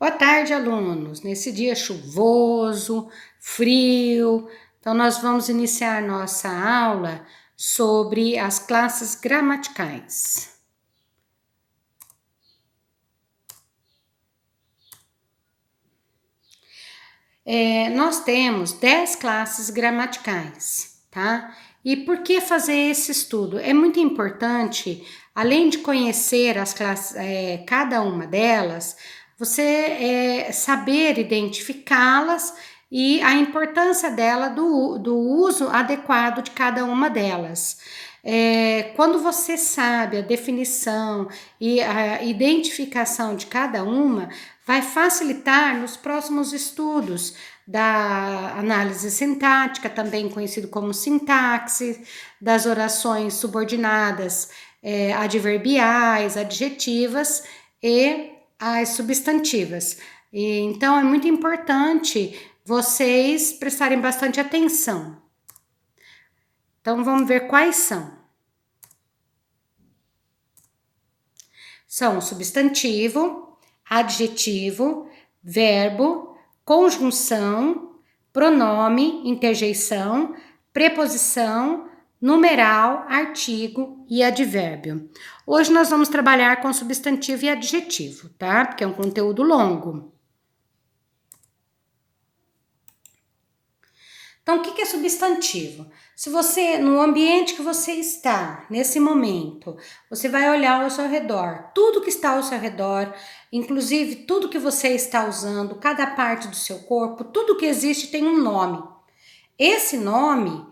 Boa tarde, alunos. Nesse dia chuvoso, frio, então nós vamos iniciar nossa aula sobre as classes gramaticais. Nós temos 10 classes gramaticais, tá? E por que fazer esse estudo? É muito importante, além de conhecer as classes, cada uma delas, você saber identificá-las e a importância dela do uso adequado de cada uma delas. Quando você sabe a definição e a identificação de cada uma, vai facilitar nos próximos estudos da análise sintática, também conhecido como sintaxe, das orações subordinadas, adverbiais, adjetivas e as substantivas. Então, é muito importante vocês prestarem bastante atenção. Então, vamos ver quais são. São o substantivo, adjetivo, verbo, conjunção, pronome, interjeição, preposição, numeral, artigo e advérbio. Hoje nós vamos trabalhar com substantivo e adjetivo, tá? Porque é um conteúdo longo. Então, o que é substantivo? Se você, no ambiente que você está, nesse momento, você vai olhar ao seu redor, tudo que está ao seu redor, inclusive tudo que você está usando, cada parte do seu corpo, tudo que existe tem um nome. Esse nome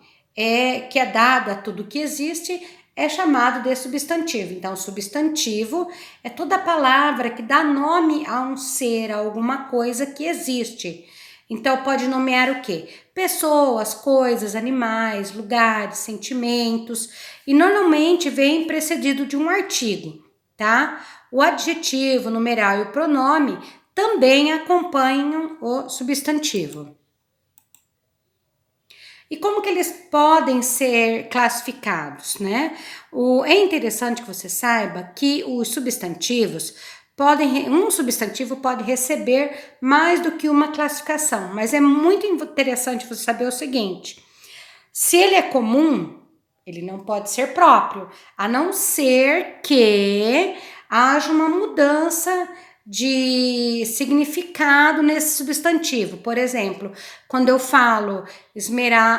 que é dado a tudo que existe é chamado de substantivo. Então, substantivo é toda palavra que dá nome a um ser, a alguma coisa que existe. Então, pode nomear o quê? Pessoas, coisas, animais, lugares, sentimentos. E normalmente vem precedido de um artigo, tá? O adjetivo, o numeral e o pronome também acompanham o substantivo. E como que eles podem ser classificados, né? É interessante que você saiba que os substantivos um substantivo pode receber mais do que uma classificação, mas é muito interessante você saber o seguinte: se ele é comum, ele não pode ser próprio, a não ser que haja uma mudança de significado nesse substantivo. Por exemplo, quando eu falo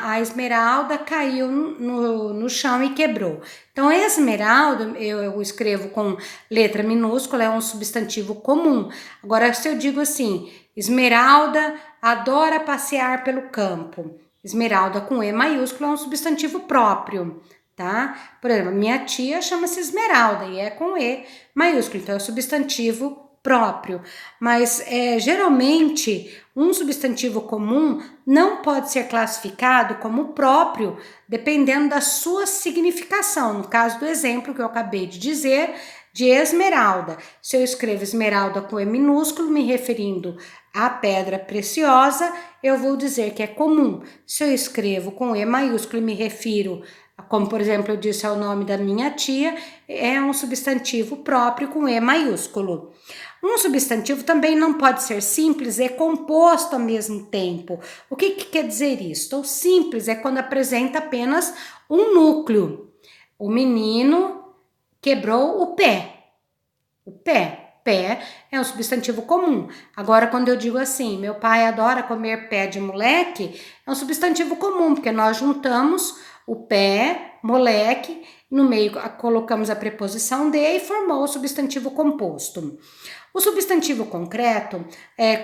a esmeralda caiu no chão e quebrou. Então, esmeralda, eu escrevo com letra minúscula, é um substantivo comum. Agora, se eu digo assim, Esmeralda adora passear pelo campo. Esmeralda com E maiúsculo é um substantivo próprio, tá? Por exemplo, minha tia chama-se Esmeralda e é com E maiúsculo, então é um substantivo próprio. Mas geralmente um substantivo comum não pode ser classificado como próprio, dependendo da sua significação. No caso do exemplo que eu acabei de dizer, de esmeralda. Se eu escrevo esmeralda com E minúsculo, me referindo à pedra preciosa, eu vou dizer que é comum. Se eu escrevo com E maiúsculo e me refiro, como por exemplo eu disse ao nome da minha tia, é um substantivo próprio com E maiúsculo. Um substantivo também não pode ser simples e composto ao mesmo tempo. O que quer dizer isso? O simples é quando apresenta apenas um núcleo. O menino quebrou o pé. O pé é um substantivo comum. Agora, quando eu digo assim, meu pai adora comer pé de moleque, é um substantivo comum, porque nós juntamos o pé, moleque, no meio colocamos a preposição de e formou o substantivo composto. O substantivo concreto,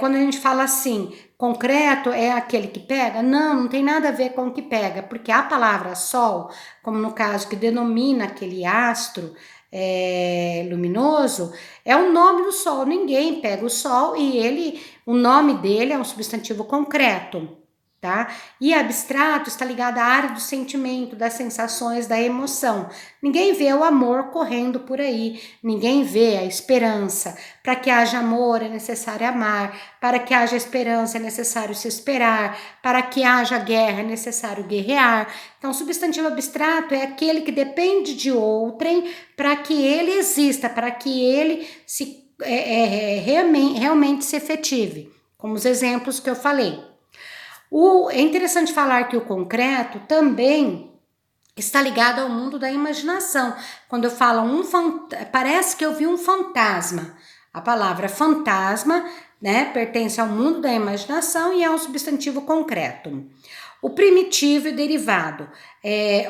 quando a gente fala assim, concreto é aquele que pega? Não tem nada a ver com o que pega, porque a palavra sol, como no caso que denomina aquele astro luminoso, é o nome do sol. Ninguém pega o sol e o nome dele é um substantivo concreto. Tá? E abstrato está ligado à área do sentimento, das sensações, da emoção. Ninguém vê o amor correndo por aí, ninguém vê a esperança. Para que haja amor é necessário amar, para que haja esperança é necessário se esperar, para que haja guerra é necessário guerrear. Então, substantivo abstrato é aquele que depende de outrem para que ele exista, para que ele se realmente se efetive, como os exemplos que eu falei. É interessante falar que o concreto também está ligado ao mundo da imaginação. Quando eu falo parece que eu vi um fantasma. A palavra fantasma, né, pertence ao mundo da imaginação e é um substantivo concreto. O primitivo e derivado,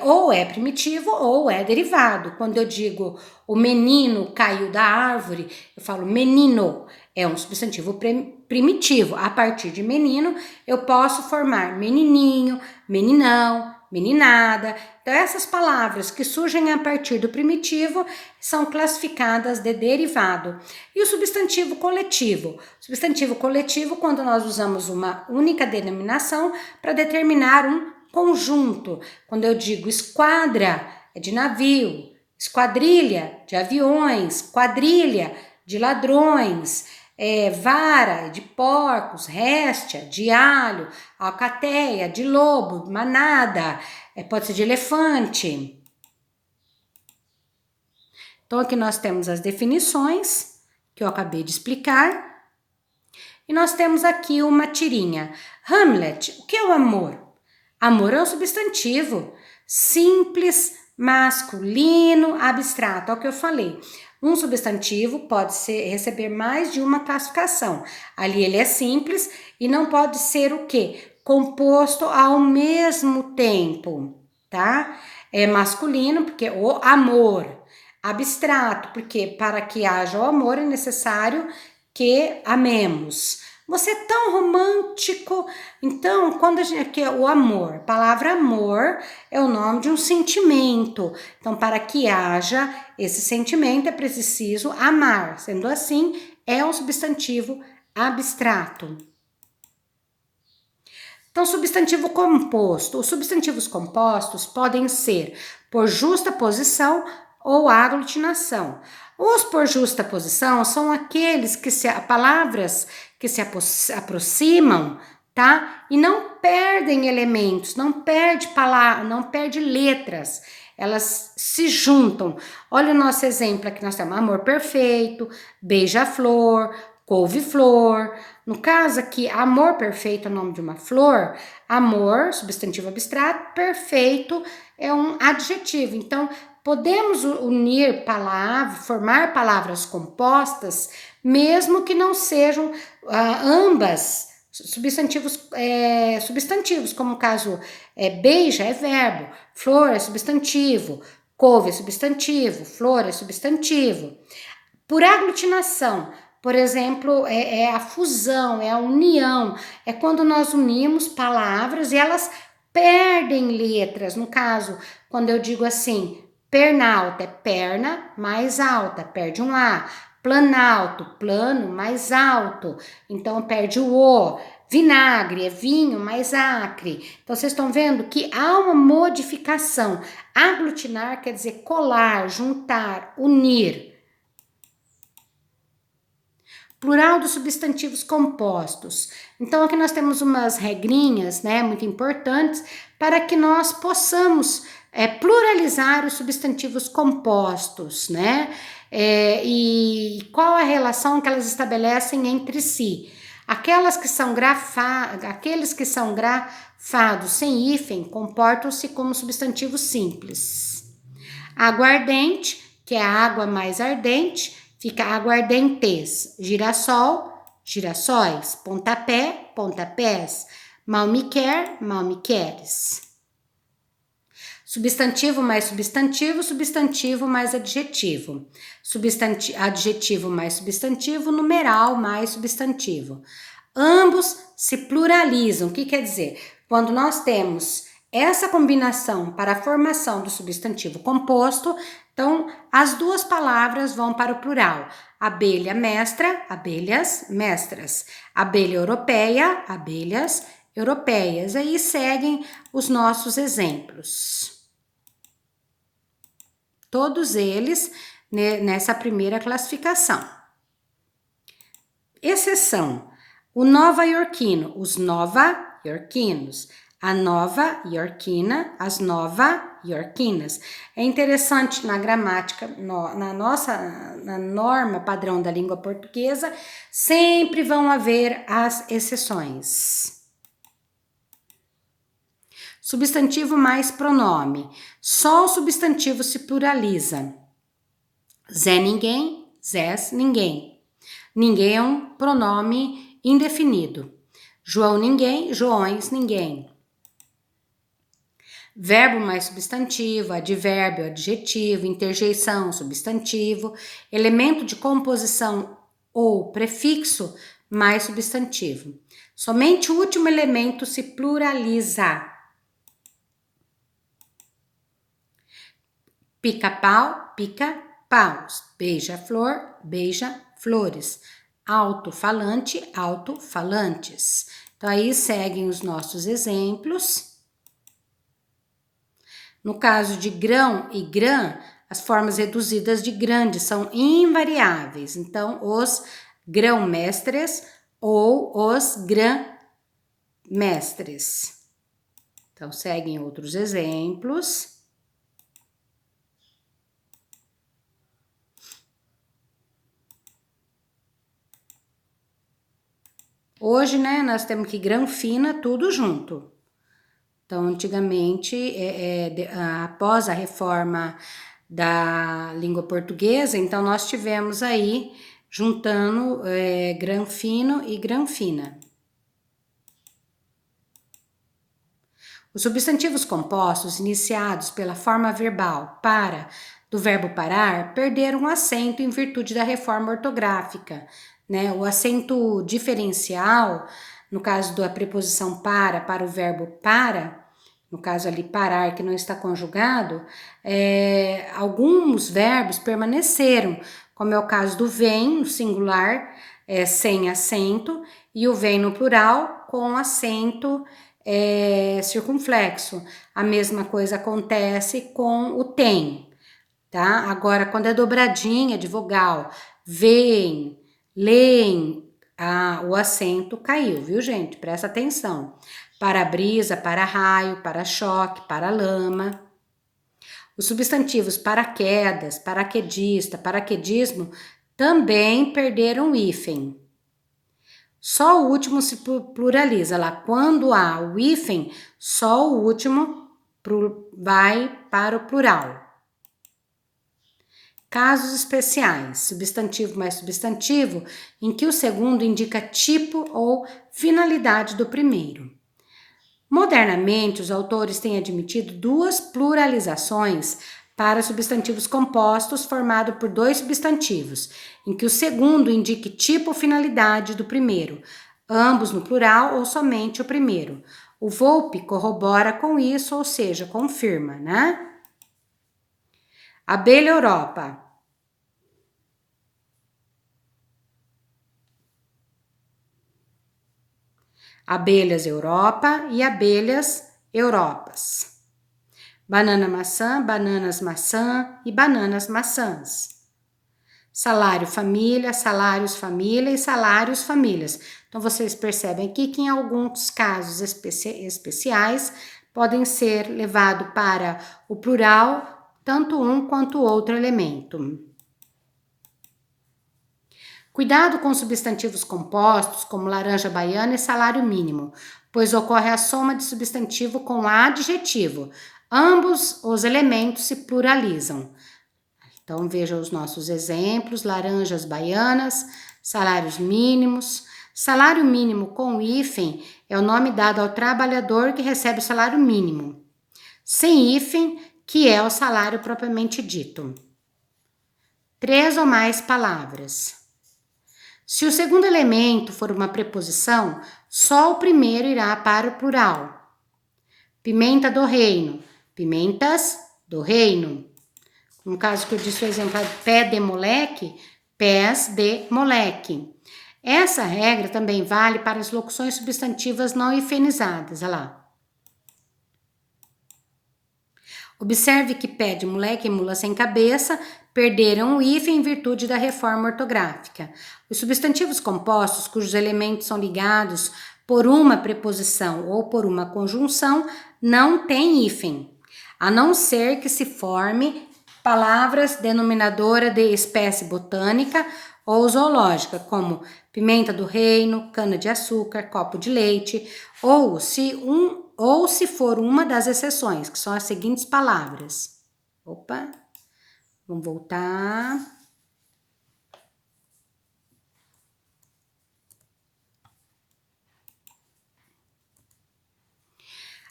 ou é primitivo ou é derivado. Quando eu digo o menino caiu da árvore, eu falo menino, é um substantivo primitivo. A partir de menino, eu posso formar menininho, meninão, meninada. Então, essas palavras que surgem a partir do primitivo são classificadas de derivado. E o substantivo coletivo? Substantivo coletivo, quando nós usamos uma única denominação para determinar um conjunto. Quando eu digo esquadra, é de navio, esquadrilha, de aviões, quadrilha, de ladrões, vara, de porcos, réstia, de alho, alcateia, de lobo, manada, pode ser de elefante. Então, aqui nós temos as definições que eu acabei de explicar. E nós temos aqui uma tirinha. Hamlet, o que é o amor? Amor é um substantivo simples, masculino, abstrato, é o que eu falei. Um substantivo pode receber mais de uma classificação. Ali ele é simples e não pode ser o quê? Composto ao mesmo tempo, tá? É masculino porque o amor. Abstrato porque para que haja o amor é necessário que amemos. Você é tão romântico. Então, quando a gente quer o amor, a palavra amor é o nome de um sentimento. Então, para que haja esse sentimento é preciso amar. Sendo assim, é um substantivo abstrato. Então, substantivo composto. Os substantivos compostos podem ser por justa posição ou aglutinação. Os por justa posição são aqueles que palavras que se aproximam, tá? E não perdem elementos, não perde palavra, não perde letras. Elas se juntam. Olha o nosso exemplo aqui, nós temos amor perfeito, beija-flor, couve-flor. No caso aqui, amor perfeito é o nome de uma flor, amor, substantivo abstrato, perfeito é um adjetivo. Então, podemos unir palavras, formar palavras compostas, mesmo que não sejam ambas substantivos, como o caso beija é verbo, flor é substantivo, couve é substantivo, flor é substantivo. Por aglutinação, por exemplo, é a fusão, é a união, é quando nós unimos palavras e elas perdem letras. No caso, quando eu digo assim, pernalta é perna mais alta, perde um A. Planalto, plano mais alto, então perde o O. Vinagre é vinho mais acre. Então, vocês estão vendo que há uma modificação. Aglutinar quer dizer colar, juntar, unir. Plural dos substantivos compostos. Então, aqui nós temos umas regrinhas, né, muito importantes, para que nós possamos pluralizar os substantivos compostos, né? E qual a relação que elas estabelecem entre si? Aqueles que são grafados sem hífen comportam-se como substantivos simples. Aguardente, que é a água mais ardente, fica aguardentes. Girassol, girassóis. Pontapé, pontapés. Mal me quer, mal me queres. Substantivo mais substantivo, substantivo mais adjetivo. Adjetivo mais substantivo, numeral mais substantivo. Ambos se pluralizam. O que quer dizer? Quando nós temos essa combinação para a formação do substantivo composto, então as duas palavras vão para o plural. Abelha mestra, abelhas mestras. Abelha europeia, abelhas europeias. Aí seguem os nossos exemplos. Todos eles nessa primeira classificação. Exceção: o nova-iorquino, os nova-iorquinos. A Nova Iorquina, as nova-iorquinas. É interessante na gramática, na norma padrão da língua portuguesa, sempre vão haver as exceções. Substantivo mais pronome. Só o substantivo se pluraliza. Zé ninguém, zés ninguém. Ninguém é um pronome indefinido. João ninguém, joões ninguém. Verbo mais substantivo, advérbio, adjetivo, interjeição, substantivo, elemento de composição ou prefixo mais substantivo. Somente o último elemento se pluraliza. Pica-pau, pica-paus. Beija-flor, beija-flores. Alto-falante, alto-falantes. Então, aí seguem os nossos exemplos. No caso de grão e grã, as formas reduzidas de grande são invariáveis. Então, os grão-mestres ou os grã-mestres. Então, seguem outros exemplos. Hoje, né, nós temos que grão fina, tudo junto. Então, antigamente, após a reforma da língua portuguesa, então nós tivemos aí, juntando grão fino e grão fina. Os substantivos compostos iniciados pela forma verbal para, do verbo parar, perderam o acento em virtude da reforma ortográfica, né? O acento diferencial, no caso da preposição para o verbo para, no caso ali parar, que não está conjugado, alguns verbos permaneceram, como é o caso do vem, no singular, sem acento, e o vem no plural, com acento circunflexo. A mesma coisa acontece com o tem, tá? Agora, quando é dobradinha de vogal, vem, leem, o acento caiu, viu, gente? Presta atenção. Para-brisa, para-raio, para-choque, para-lama. Os substantivos paraquedas, paraquedista, paraquedismo também perderam o hífen. Só o último se pluraliza lá. Quando há o hífen, só o último vai para o plural. Casos especiais, substantivo mais substantivo, em que o segundo indica tipo ou finalidade do primeiro. Modernamente, os autores têm admitido duas pluralizações para substantivos compostos formados por dois substantivos, em que o segundo indique tipo ou finalidade do primeiro, ambos no plural ou somente o primeiro. O Volpe corrobora com isso, ou seja, confirma, né? Abelha Europa. Abelhas Europa e abelhas Europas. Banana maçã, bananas maçã e bananas maçãs. Salário família, salários família e salários famílias. Então vocês percebem aqui que em alguns casos especiais podem ser levados para o plural tanto um quanto o outro elemento. Cuidado com substantivos compostos, como laranja baiana e salário mínimo, pois ocorre a soma de substantivo com adjetivo. Ambos os elementos se pluralizam. Então, veja os nossos exemplos: laranjas baianas, salários mínimos. Salário mínimo com hífen é o nome dado ao trabalhador que recebe o salário mínimo. Sem hífen, que é o salário propriamente dito. 3 ou mais palavras. Se o segundo elemento for uma preposição, só o primeiro irá para o plural. Pimenta do reino, pimentas do reino. No caso que eu disse o exemplo pé de moleque, pés de moleque. Essa regra também vale para as locuções substantivas não hifenizadas, olha lá. Observe que pé de moleque e mula sem cabeça perderam o hífen em virtude da reforma ortográfica. Os substantivos compostos, cujos elementos são ligados por uma preposição ou por uma conjunção, não tem hífen, a não ser que se forme palavras denominadora de espécie botânica ou zoológica, como pimenta do reino, cana-de-açúcar, copo de leite, ou se for uma das exceções, que são as seguintes palavras. Opa, vamos voltar.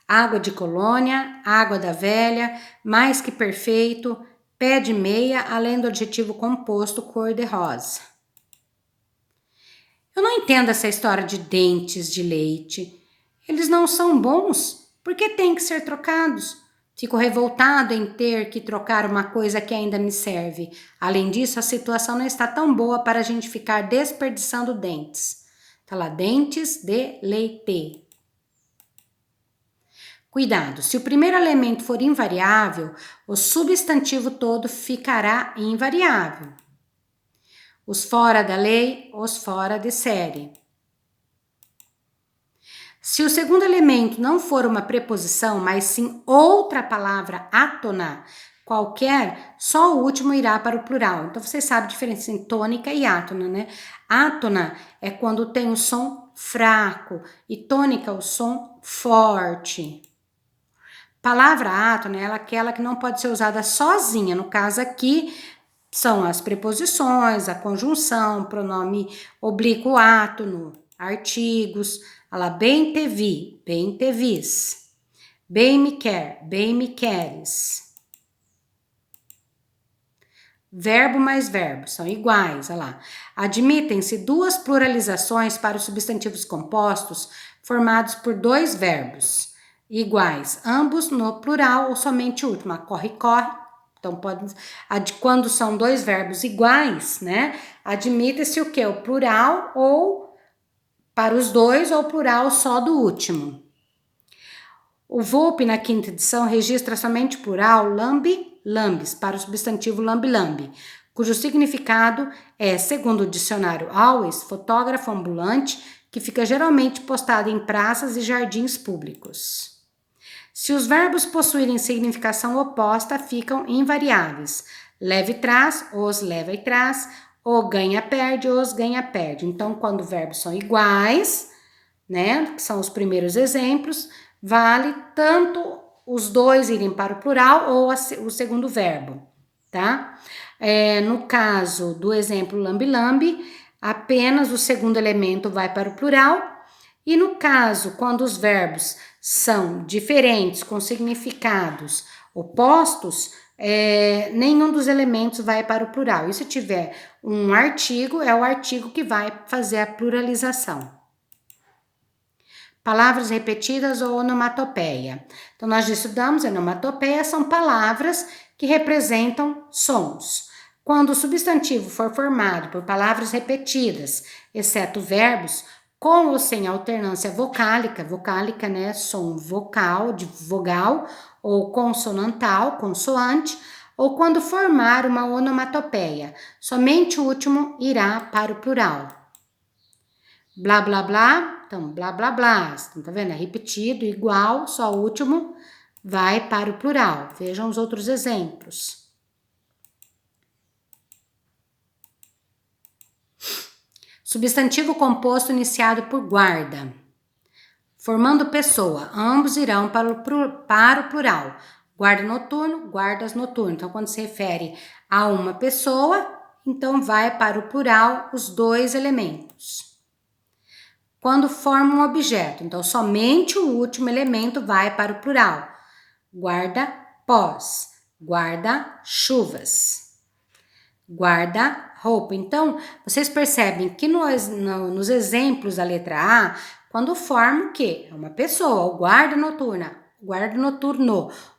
Água de colônia, água da velha, mais que perfeito, pé de meia, além do adjetivo composto cor-de-rosa. Eu não entendo essa história de dentes de leite. Eles não são bons, por que têm que ser trocados? Fico revoltado em ter que trocar uma coisa que ainda me serve. Além disso, a situação não está tão boa para a gente ficar desperdiçando dentes. Tá lá, dentes de leite. Cuidado, se o primeiro elemento for invariável, o substantivo todo ficará invariável. Os fora da lei, os fora de série. Se o segundo elemento não for uma preposição, mas sim outra palavra átona, qualquer, só o último irá para o plural. Então, você sabe a diferença entre tônica e átona, né? Átona é quando tem o som fraco e tônica o som forte. Palavra átona é aquela que não pode ser usada sozinha. No caso aqui, são as preposições, a conjunção, pronome oblíquo átono, artigos. Olha lá, bem te vi, bem te vis. Bem me quer, bem me queres. Verbo mais verbo, são iguais, olha lá. Admitem-se duas pluralizações para os substantivos compostos formados por dois verbos iguais, ambos no plural ou somente o último. Corre, corre. Então, quando são dois verbos iguais, né? Admite-se o quê? O plural ou para os dois ou plural só do último. O Volpe, na quinta edição, registra somente plural lambe, lambes, para o substantivo lambe-lambe, cujo significado é, segundo o dicionário Always, fotógrafo ambulante, que fica geralmente postado em praças e jardins públicos. Se os verbos possuírem significação oposta, ficam invariáveis. Leve e traz, os leva e traz, o ganha-perde, os ganha-perde. Então, quando verbos são iguais, né, que são os primeiros exemplos, vale tanto os dois irem para o plural ou o segundo verbo, tá? No caso do exemplo lambe-lambe, apenas o segundo elemento vai para o plural. E no caso, quando os verbos são diferentes, com significados opostos, nenhum dos elementos vai para o plural. E se tiver um artigo, é o artigo que vai fazer a pluralização. Palavras repetidas ou onomatopeia. Então, nós estudamos onomatopeia, são palavras que representam sons. Quando o substantivo for formado por palavras repetidas, exceto verbos, com ou sem alternância vocálica, vocálica, né, som vocal, de vogal, ou consonantal, consoante, ou quando formar uma onomatopeia, somente o último irá para o plural. Blá, blá, blá, então, blá, blá, blá, tá vendo? É repetido, igual, só o último vai para o plural. Vejam os outros exemplos. Substantivo composto iniciado por guarda. Formando pessoa, ambos irão para o plural. Guarda noturno, guardas noturno. Então, quando se refere a uma pessoa, então vai para o plural os dois elementos. Quando forma um objeto, então somente o último elemento vai para o plural. Guarda-pós, guarda-chuvas, guarda-roupa. Então, vocês percebem que nos exemplos da letra A, quando forma o quê? É uma pessoa, o guarda noturno,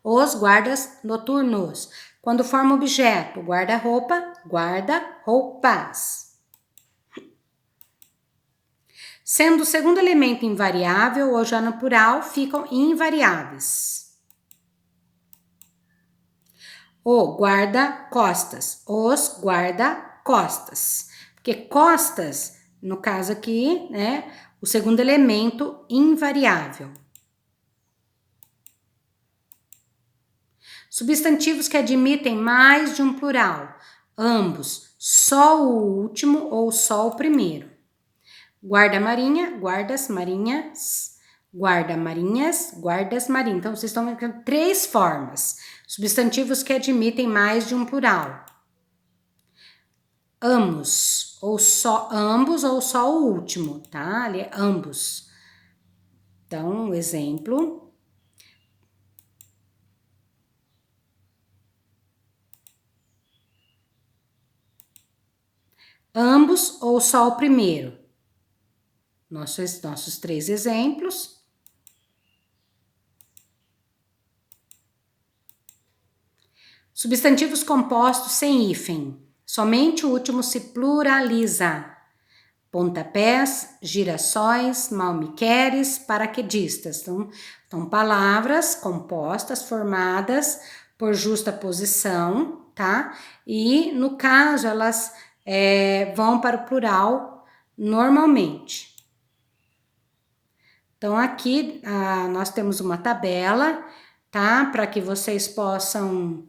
os guardas noturnos. Quando forma objeto, guarda-roupa, guarda-roupas. Sendo o segundo elemento invariável ou já no plural, ficam invariáveis. O guarda-costas, os guarda-costas. Porque costas No caso aqui, né, o segundo elemento invariável. Substantivos que admitem mais de um plural, ambos, só o último ou só o primeiro. Guarda-marinha, guardas-marinhas, guarda-marinhas, guardas-marinhas. Então, vocês estão vendo 3 formas. Substantivos que admitem mais de um plural. Ambos, ou só o último, tá? Ali é ambos. Então, exemplo. Ambos ou só o primeiro. Nossos 3 exemplos. Substantivos compostos sem hífen. Somente o último se pluraliza. Pontapés, girassóis, malmequeres, paraquedistas. Então, palavras compostas, formadas por justa posição, tá? E, no caso, elas vão para o plural normalmente. Então, aqui nós temos uma tabela, tá? Para que vocês possam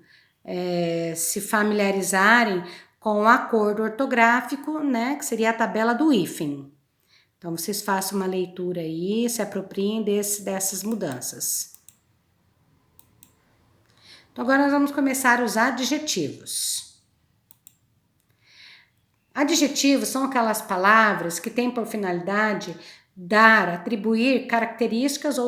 se familiarizarem com o acordo ortográfico, né? Que seria a tabela do hífen. Então, vocês façam uma leitura aí, se apropriem dessas mudanças. Então, agora nós vamos começar os adjetivos. Adjetivos são aquelas palavras que têm por finalidade dar, atribuir características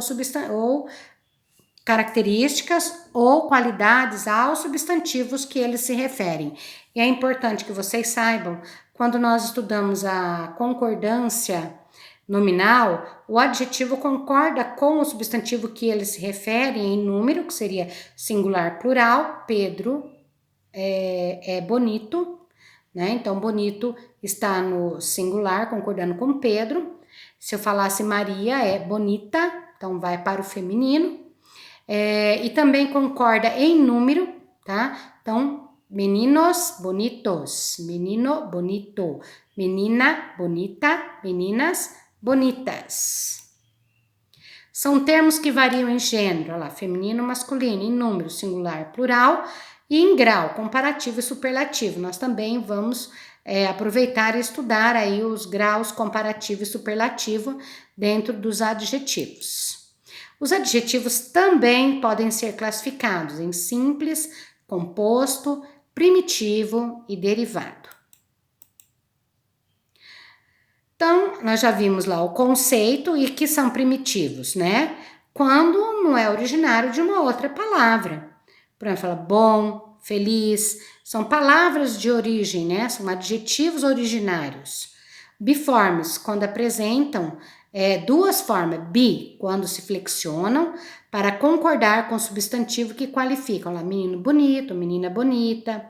ou qualidades aos substantivos que eles se referem. E é importante que vocês saibam, quando nós estudamos a concordância nominal, o adjetivo concorda com o substantivo que ele se refere em número, que seria singular plural. Pedro é bonito, né? Então, bonito está no singular, concordando com Pedro. Se eu falasse Maria é bonita, então vai para o feminino. E também concorda em número, tá? Então, meninos bonitos, menino bonito, menina bonita, meninas bonitas. São termos que variam em gênero, olha lá, feminino, masculino, em número, singular, plural, e em grau, comparativo e superlativo. Nós também vamos aproveitar e estudar aí os graus comparativo e superlativo dentro dos adjetivos. Os adjetivos também podem ser classificados em simples, composto, primitivo e derivado. Então, nós já vimos lá o conceito e que são primitivos, né? Quando não é originário de uma outra palavra. Por exemplo, fala bom, feliz, são palavras de origem, né? São adjetivos originários. Biformes, quando apresentam duas formas, bi, quando se flexionam para concordar com o substantivo que qualificam, lá, menino bonito, menina bonita.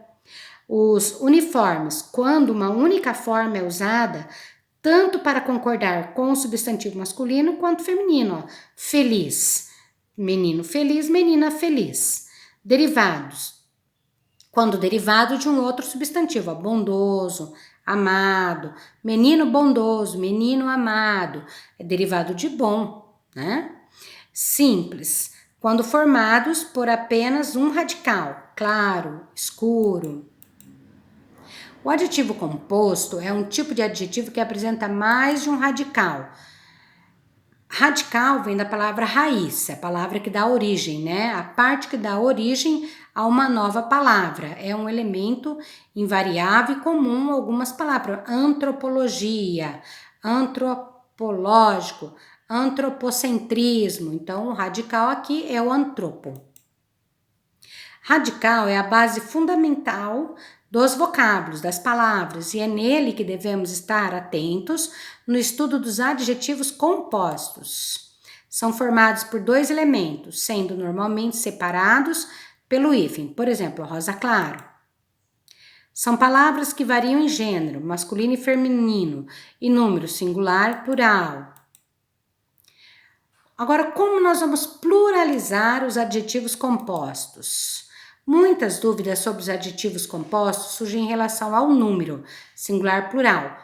Os uniformes, quando uma única forma é usada, tanto para concordar com o substantivo masculino quanto feminino, ó, feliz, menino feliz, menina feliz. Derivados, quando derivado de um outro substantivo, ó, bondoso, amado, menino bondoso, menino amado, é derivado de bom, né? Simples, quando formados por apenas um radical, claro, escuro. O adjetivo composto é um tipo de adjetivo que apresenta mais de um radical. Radical vem da palavra raiz, a palavra que dá origem, né? A parte que dá origem a uma nova palavra. É um elemento invariável e comum a algumas palavras. Antropologia, antropológico, antropocentrismo. Então, o radical aqui é o antropo. Radical é a base fundamental dos vocábulos, das palavras, e é nele que devemos estar atentos no estudo dos adjetivos compostos. São formados por dois elementos, sendo normalmente separados pelo hífen. Por exemplo, rosa claro. São palavras que variam em gênero, masculino e feminino, e número singular, plural. Agora, como nós vamos pluralizar os adjetivos compostos? Muitas dúvidas sobre os adjetivos compostos surgem em relação ao número, singular, plural.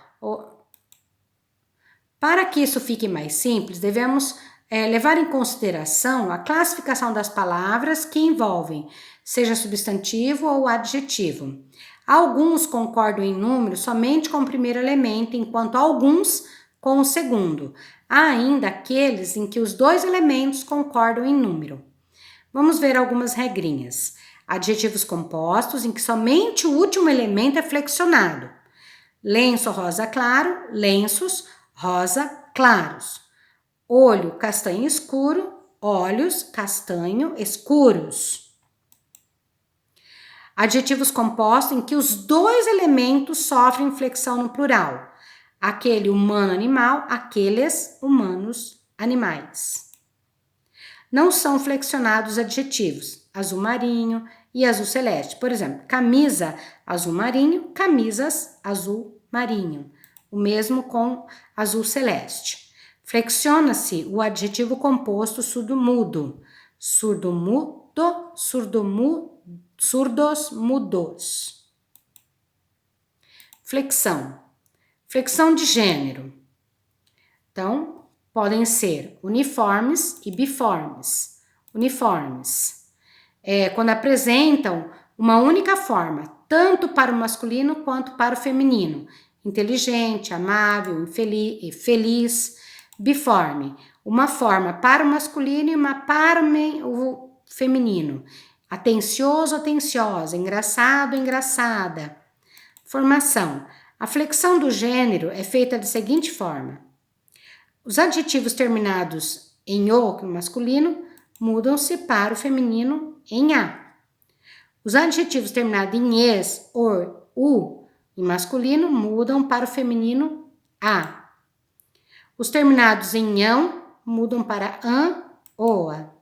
Para que isso fique mais simples, devemos levar em consideração a classificação das palavras que envolvem, seja substantivo ou adjetivo. Alguns concordam em número somente com o primeiro elemento, enquanto alguns com o segundo. Há ainda aqueles em que os dois elementos concordam em número. Vamos ver algumas regrinhas. Adjetivos compostos, em que somente o último elemento é flexionado. Lenço rosa claro, lenços rosa claros. Olho castanho escuro, olhos castanho escuros. Adjetivos compostos em que os dois elementos sofrem flexão no plural. Aquele humano animal, aqueles humanos animais. Não são flexionados adjetivos azul marinho e azul celeste. Por exemplo, camisa azul marinho, camisas azul marinho. O mesmo com azul celeste. Flexiona-se o adjetivo composto surdo-mudo. Surdo-mudo, surdos mudos. Flexão. Flexão de gênero. Então, podem ser uniformes e biformes. Uniformes. Quando apresentam uma única forma, tanto para o masculino quanto para o feminino. Inteligente, amável, feliz. Biforme. Uma forma para o masculino e uma para o feminino. Atencioso, atenciosa. Engraçado, engraçada. Formação. A flexão do gênero é feita da seguinte forma. Os adjetivos terminados em o, no masculino, mudam-se para o feminino em a. Os adjetivos terminados em es, or, u, em masculino, mudam para o feminino a. Os terminados em ão mudam para an, oa.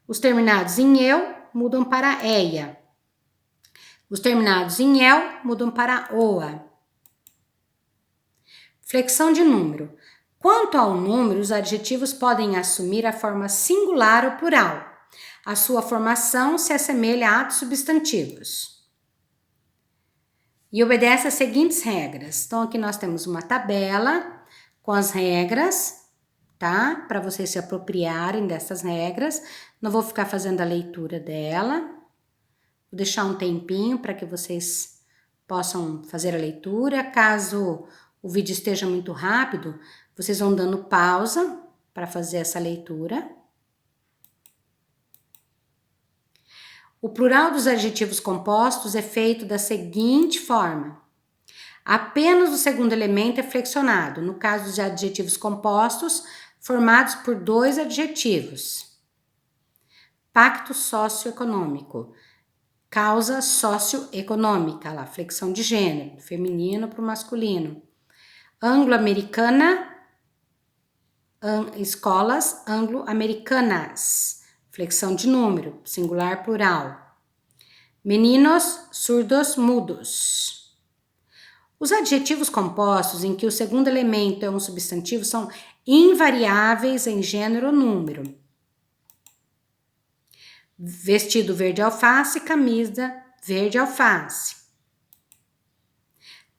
Os terminados em eu mudam para eia. Os terminados em el mudam para oa. Flexão de número. Quanto ao número, os adjetivos podem assumir a forma singular ou plural. A sua formação se assemelha a atos substantivos. E obedece às seguintes regras. Então, aqui nós temos uma tabela com as regras, tá? Para vocês se apropriarem dessas regras. Não vou ficar fazendo a leitura dela. Vou deixar um tempinho para que vocês possam fazer a leitura. Caso o vídeo esteja muito rápido, vocês vão dando pausa para fazer essa leitura. O plural dos adjetivos compostos é feito da seguinte forma. Apenas o segundo elemento é flexionado, no caso dos adjetivos compostos, formados por dois adjetivos. Pacto socioeconômico. Causa socioeconômica, lá, flexão de gênero, do feminino para o masculino. Anglo-americana, escolas anglo-americanas, flexão de número, singular plural. Meninos surdos mudos. Os adjetivos compostos em que o segundo elemento é um substantivo são invariáveis em gênero ou número. Vestido verde alface, camisa verde alface.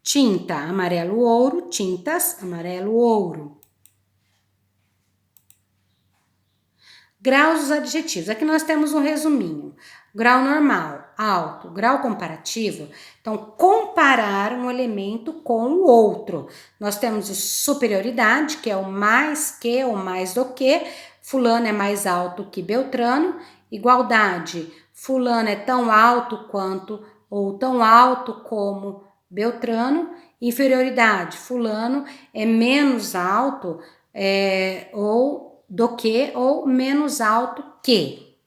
Tinta amarelo ouro, tintas amarelo ouro. Graus dos adjetivos. Aqui nós temos um resuminho. Grau normal, alto, grau comparativo. Então, comparar um elemento com o outro. Nós temos superioridade, que é o mais que ou mais do que. Fulano é mais alto que Beltrano. Igualdade, fulano é tão alto quanto ou tão alto como Beltrano. Inferioridade, fulano é menos alto ou do que ou menos alto que.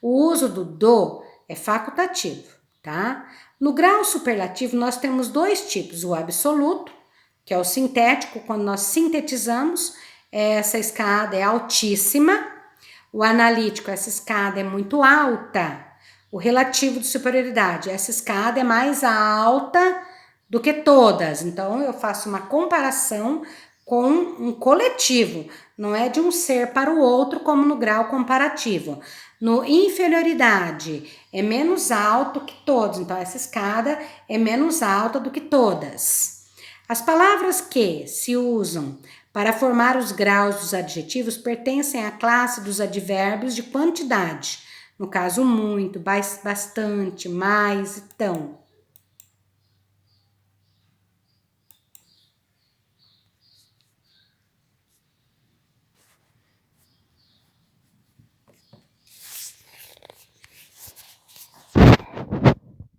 O uso do é facultativo, tá? No grau superlativo nós temos dois tipos, o absoluto, que é o sintético, quando nós sintetizamos, essa escada é altíssima. O analítico, essa escada é muito alta. O relativo de superioridade, essa escada é mais alta do que todas. Então, eu faço uma comparação com um coletivo. Não é de um ser para o outro, como no grau comparativo. No inferioridade, é menos alto que todos. Então, essa escada é menos alta do que todas. As palavras que se usam Para formar os graus dos adjetivos, pertencem à classe dos advérbios de quantidade. No caso, muito, bastante, mais e tão.